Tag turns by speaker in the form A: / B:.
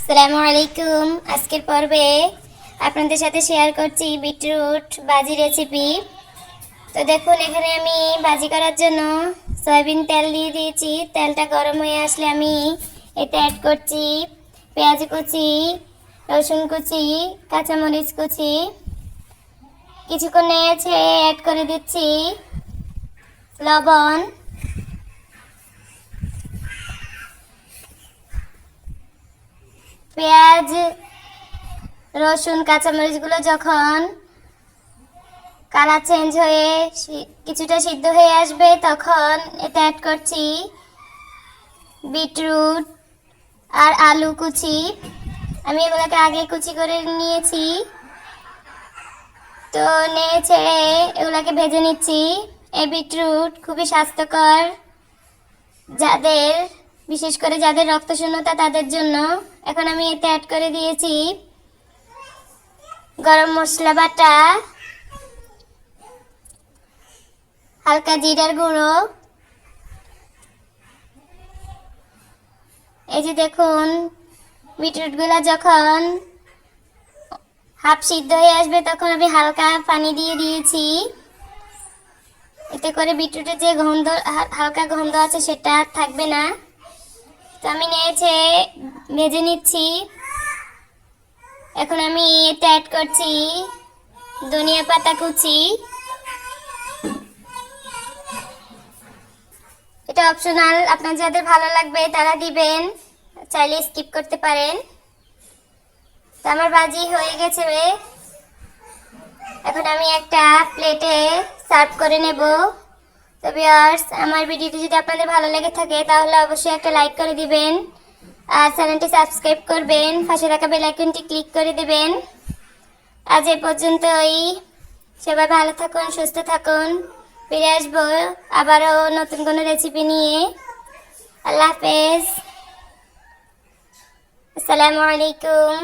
A: আসসালামু আলাইকুম। আজকের পর্বে আপনাদের সাথে শেয়ার করছি বিটরুট বাজি রেসিপি। তো দেখুন, এখানে আমি বাজি করার জন্য সয়াবিন তেল দিয়ে দিয়েছি। তেলটা গরম হয়ে আসলে আমি এতে অ্যাড করছি পেঁয়াজ কুচি, রসুন কুচি, কাঁচামরিচ কুচি। কিছুক্ষণ নেড়েছে অ্যাড করে দিচ্ছি লবণ। পেঁয়াজ, রসুন, কাঁচামরিচগুলো যখন কালার চেঞ্জ হয়ে কিছুটা সিদ্ধ হয়ে আসবে তখন এতে অ্যাড করছি বিটরুট আর আলু কুচি। আমি এগুলোকে আগে কুচি করে নিয়েছি। তো নেড়ে ছেড়ে এগুলোকে ভেজে নিচ্ছি। এই বিটরুট খুবই স্বাস্থ্যকর, যাদের বিশেষ করে যাদের রক্তশূন্যতা তাদের জন্য। এখন আমি এতে অ্যাড করে দিয়েছি গরম মশলা বাটা, হালকা জিরার গুঁড়ো। এই যে দেখুন, বিটরুটগুলো যখন হাফ সিদ্ধ হয়ে আসবে তখন আমি হালকা পানি দিয়ে দিয়েছি। এতে করে বিটরুটের যে গন্ধ, হালকা গন্ধ আছে সেটা থাকবে না। তো আমি নেড়েছে ভেজে নিচ্ছি। এখন আমি এতে অ্যাড করছি ধনিয়া পাতা কুচি। এটা অপশনাল, আপনার যাদের ভালো লাগবে তারা দিবেন, চাইলে স্কিপ করতে পারেন। তো আমার বাজি হয়ে গেছে। এখন আমি একটা প্লেটে সার্ভ করে নেব। তো ভিউয়ার্স, আমার ভিডিওটি যদি আপনাদের ভালো লেগে থাকে তাহলে অবশ্যই একটা লাইক করে দিবেন আর চ্যানেলটি সাবস্ক্রাইব করবেন, পাশে থাকা বেল আইকনটি ক্লিক করে দিবেন। আজ এ পর্যন্তই। সবাই ভালো থাকুন, সুস্থ থাকুন। ফিরে আসবো আবারও নতুন কোনো রেসিপি নিয়ে। আল্লাহ হাফেজ। আসসালামু আলাইকুম।